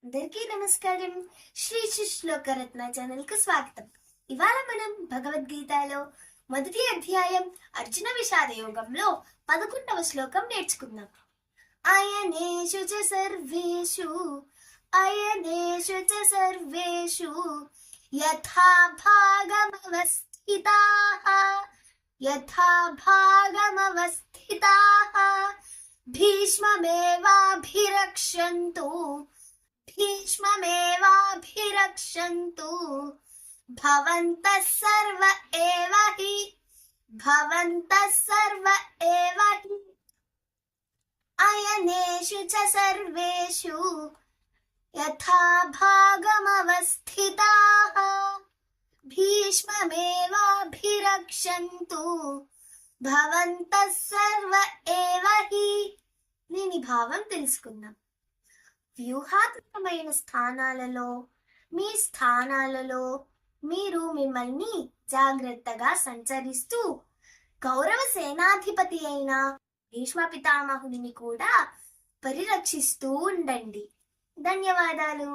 అందరికీ నమస్కారం. శ్రీ శ్లోకరత్న ఛానల్ కు స్వాగతం. ఇవాళ మనం భగవద్గీతలో మొదటి అధ్యాయం అర్జున విషాద యోగంలో 11వ శ్లోకం నేర్చుకుందాం. అయనేషు చ సర్వేషు అయనేషు చ సర్వేషు యథా భాగమవస్థితాః యథా భాగమవస్థితాః భీష్మమేవాభిరక్షन्तు భీష్మమేవాభిరక్షन्तు భవంతః సర్వ ఏవ హి భవంతః సర్వ ఏవ హి అయనేషు చ సర్వేషు యథా భాగమవస్థితాః భీష్మమేవాభిరక్షन्तు భవంతః సర్వ ఏవ హి. దీని భావం తెలుసుకుందాం. వ్యూహాత్మకమైన స్థానాలలో మీ స్థానాలలో మీరు మిమ్మల్ని జాగ్రత్తగా సంచరిస్తూ గౌరవ సేనాధిపతి అయిన భీష్మ పితామహుడిని కూడా పరిరక్షిస్తూ ఉండండి. ధన్యవాదాలు.